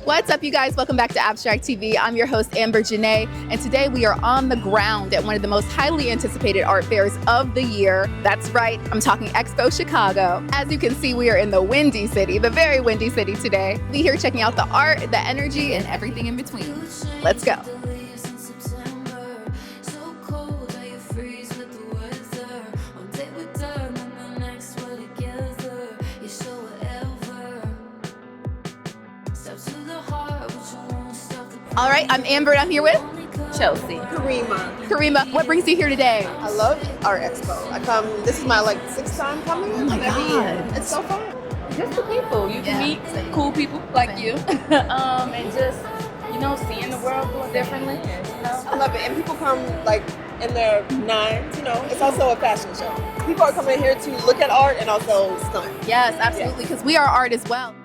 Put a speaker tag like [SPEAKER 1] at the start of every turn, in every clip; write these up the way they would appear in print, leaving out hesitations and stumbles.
[SPEAKER 1] What's up, you guys? Welcome back to AbstractTV. I'm your host, Amber Janae, and today we are on the ground at one of the most highly anticipated art fairs of the year. That's right, I'm talking Expo Chicago. As you can see, we are in the windy city, the very windy city today. We're here checking out the art, the energy, and everything in between. Let's go. All right, I'm Amber and I'm here with
[SPEAKER 2] Chelsea.
[SPEAKER 1] Karima. What brings you here today?
[SPEAKER 2] I love Art Expo. This is my sixth time coming.
[SPEAKER 1] Oh my God.
[SPEAKER 2] It's so fun.
[SPEAKER 3] Just the people. You can meet cool people like you. And just, seeing the world a little differently.
[SPEAKER 2] I love it. And people come in their nines, It's also a fashion show. People are coming here to look at art and also stunt.
[SPEAKER 1] Yes, absolutely, because we are art as well.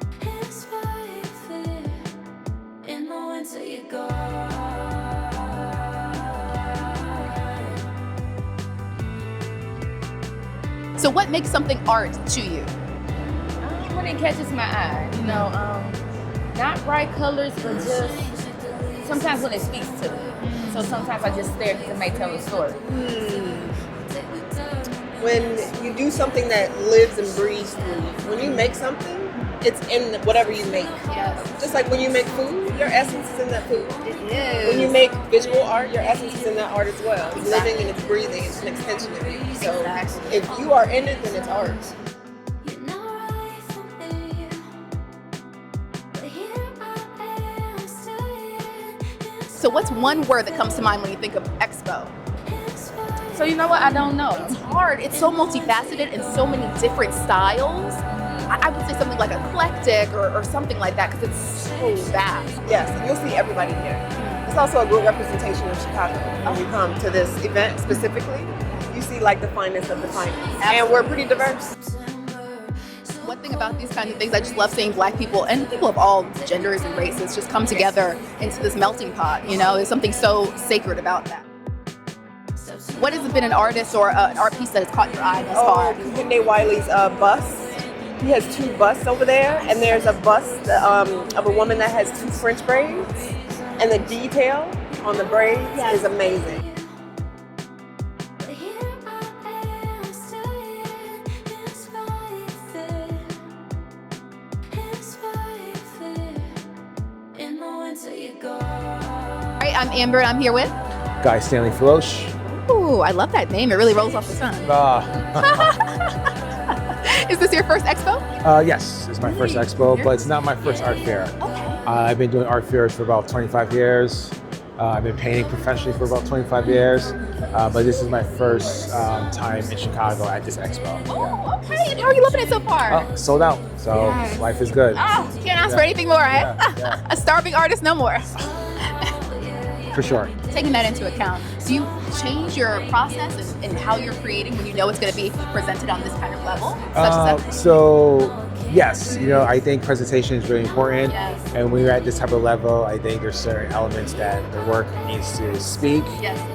[SPEAKER 1] So what makes something art to you?
[SPEAKER 3] When it catches my eye, not bright colors, but just sometimes when it speaks to me. So sometimes I just stare because it may tell a story.
[SPEAKER 2] When you do something that lives and breathes through you, when you make something, it's in whatever you make.
[SPEAKER 1] Yes.
[SPEAKER 2] Just like when you make food, your essence is in that food.
[SPEAKER 1] It is.
[SPEAKER 2] When you make visual art, your essence is in that art as well. It's living and it's breathing. It's an extension of you. So if you are in it, then it's art.
[SPEAKER 1] So what's one word that comes to mind when you think of Expo?
[SPEAKER 3] So you know what? I don't know.
[SPEAKER 1] It's hard. It's so multifaceted and so many different styles. I would say something like eclectic or something like that because it's so vast.
[SPEAKER 2] Yes, you'll see everybody here. It's also a good representation of Chicago. When you come to this event specifically, you see the finest of the finest.
[SPEAKER 1] Absolutely.
[SPEAKER 2] And we're pretty diverse.
[SPEAKER 1] One thing about these kinds of things, I just love seeing Black people and people of all genders and races just come together into this melting pot. There's something so sacred about that. What has been an artist or an art piece that has caught your eye thus far?
[SPEAKER 2] Kehinde Wiley's bust. He has two busts over there, and there's a bust of a woman that has two French braids, and the detail on the braids is amazing.
[SPEAKER 1] All right, I'm Amber and I'm here with
[SPEAKER 4] Guy Stanley Filoche.
[SPEAKER 1] Ooh, I love that name. It really rolls off the tongue. Is this your first expo?
[SPEAKER 4] Yes, it's my first expo, but it's not my first art fair.
[SPEAKER 1] Okay.
[SPEAKER 4] I've been doing art fairs for about 25 years. I've been painting professionally for about 25 years, but this is my first time in Chicago at this expo.
[SPEAKER 1] Oh, okay. And how are you loving it so far?
[SPEAKER 4] Sold out, so life is good.
[SPEAKER 1] Oh, can't ask for anything more, right? A starving artist, no more.
[SPEAKER 4] For sure.
[SPEAKER 1] Taking that into account, do you change your process and how you're creating when you know it's going to be presented on this kind of level?
[SPEAKER 4] So yes, I think presentation is really important.
[SPEAKER 1] Yes.
[SPEAKER 4] And when you're at this type of level, I think there's certain elements that the work needs to speak,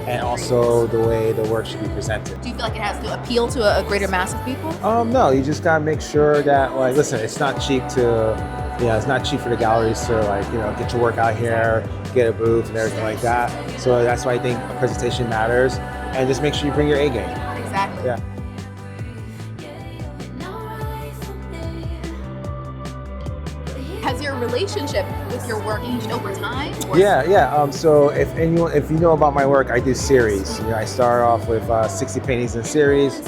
[SPEAKER 4] and also the way the work should be presented.
[SPEAKER 1] Do you feel like it has to appeal to a greater mass of people?
[SPEAKER 4] No, you just gotta make sure that listen, it's not cheap it's not cheap for the galleries to get your work out here, get a booth and everything like that. So that's why I think a presentation matters, and just make sure you bring your A game.
[SPEAKER 1] Exactly.
[SPEAKER 4] Yeah.
[SPEAKER 1] Has your relationship with your work changed over time?
[SPEAKER 4] Yeah. So if you know about my work, I do series. I start off with 60 paintings in series,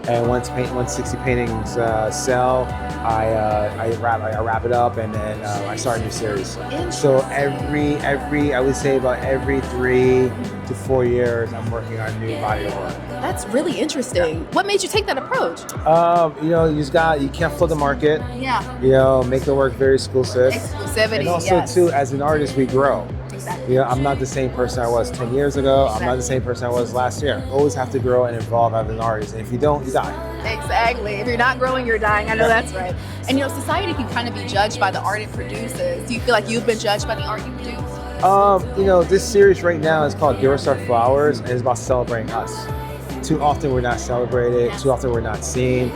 [SPEAKER 4] and once 60 paintings sell, I wrap it up, and then I start a new series. So I would say about every 3 to 4 years, I'm working on a new body of work.
[SPEAKER 1] That's really interesting. Yeah. What made you take that approach?
[SPEAKER 4] You can't flood the market.
[SPEAKER 1] Yeah.
[SPEAKER 4] Make the work very exclusive.
[SPEAKER 1] Exclusivity.
[SPEAKER 4] And also too, as an artist, we grow.
[SPEAKER 1] Exactly.
[SPEAKER 4] I'm not the same person I was 10 years ago. Exactly. I'm not the same person I was last year. Always have to grow and evolve as an artist. And if you don't, you die.
[SPEAKER 1] Exactly. If you're not growing, you're dying. I know that's right. And society can kind of be judged by the art it produces. Do you feel like you've been judged by the art you produce?
[SPEAKER 4] This series right now is called Give Us Our Flowers, and it's about celebrating us. Too often we're not celebrated. Too often we're not seen.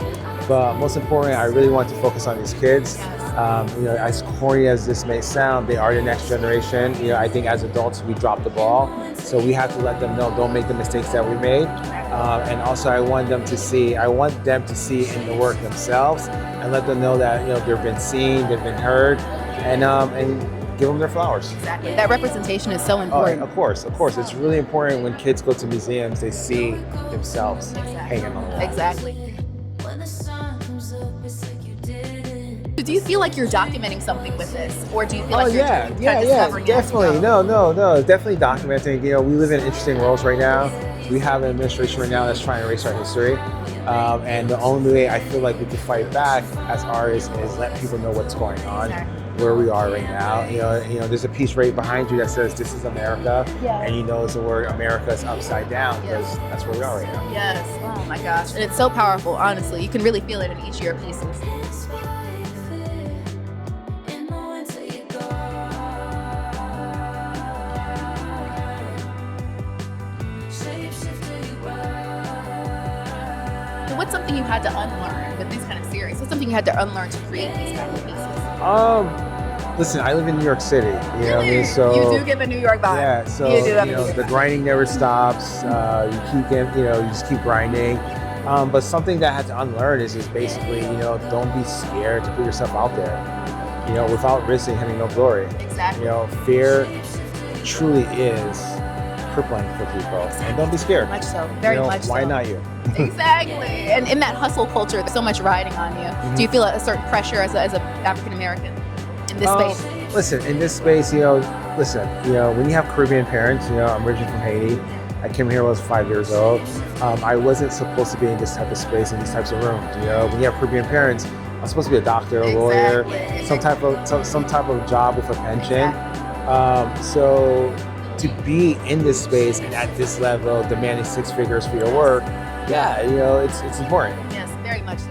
[SPEAKER 4] But most importantly, I really want to focus on these kids As corny as this may sound, they are the next generation. I think as adults we dropped the ball, so we have to let them know, don't make the mistakes that we made. And also, I want them to see in the work themselves, and let them know that they've been seen, they've been heard, and give them their flowers.
[SPEAKER 1] Exactly. That representation is so
[SPEAKER 4] Oh,
[SPEAKER 1] important.
[SPEAKER 4] of course. It's really important when kids go to museums, they see themselves hanging on the wall.
[SPEAKER 1] Exactly. Do you feel like you're documenting something with this, or do you feel like you're kind of discovering it as
[SPEAKER 4] definitely.
[SPEAKER 1] well?
[SPEAKER 4] No, definitely documenting. We live in interesting worlds right now. We have an administration right now that's trying to erase our history, and the only way I feel like we can fight back as artists is let people know what's going on, where we are right now. There's a piece right behind you that says "This is America," and it's the word America is upside down because that's where we are right now.
[SPEAKER 1] Yes. Oh my gosh, and it's so powerful. Honestly, you can really feel it in each of your pieces. What's something you had to unlearn with these kind of series? What's something you had to unlearn to create these kind of pieces?
[SPEAKER 4] Listen, I live in New York City. You know what I mean?
[SPEAKER 1] So you do give a New York vibe.
[SPEAKER 4] Yeah. So
[SPEAKER 1] you do
[SPEAKER 4] the grinding never stops. You just keep grinding. But something that I had to unlearn is just basically, don't be scared to put yourself out there. Without risking having no glory.
[SPEAKER 1] Exactly.
[SPEAKER 4] Fear truly is crippling for people, and don't be scared.
[SPEAKER 1] Much so, very much so.
[SPEAKER 4] Why not you?
[SPEAKER 1] Exactly. And in that hustle culture, there's so much riding on you.
[SPEAKER 4] Mm-hmm.
[SPEAKER 1] Do you feel a certain pressure as a African American in this space?
[SPEAKER 4] Listen, in this space, when you have Caribbean parents, I'm originally from Haiti. I came here when I was 5 years old. I wasn't supposed to be in this type of space, in these types of rooms. When you have Caribbean parents, I'm supposed to be a doctor, a lawyer, some type of job with a pension. So to be in this space and at this level, demanding 6 figures for your work, it's important.
[SPEAKER 1] Yes, very much so.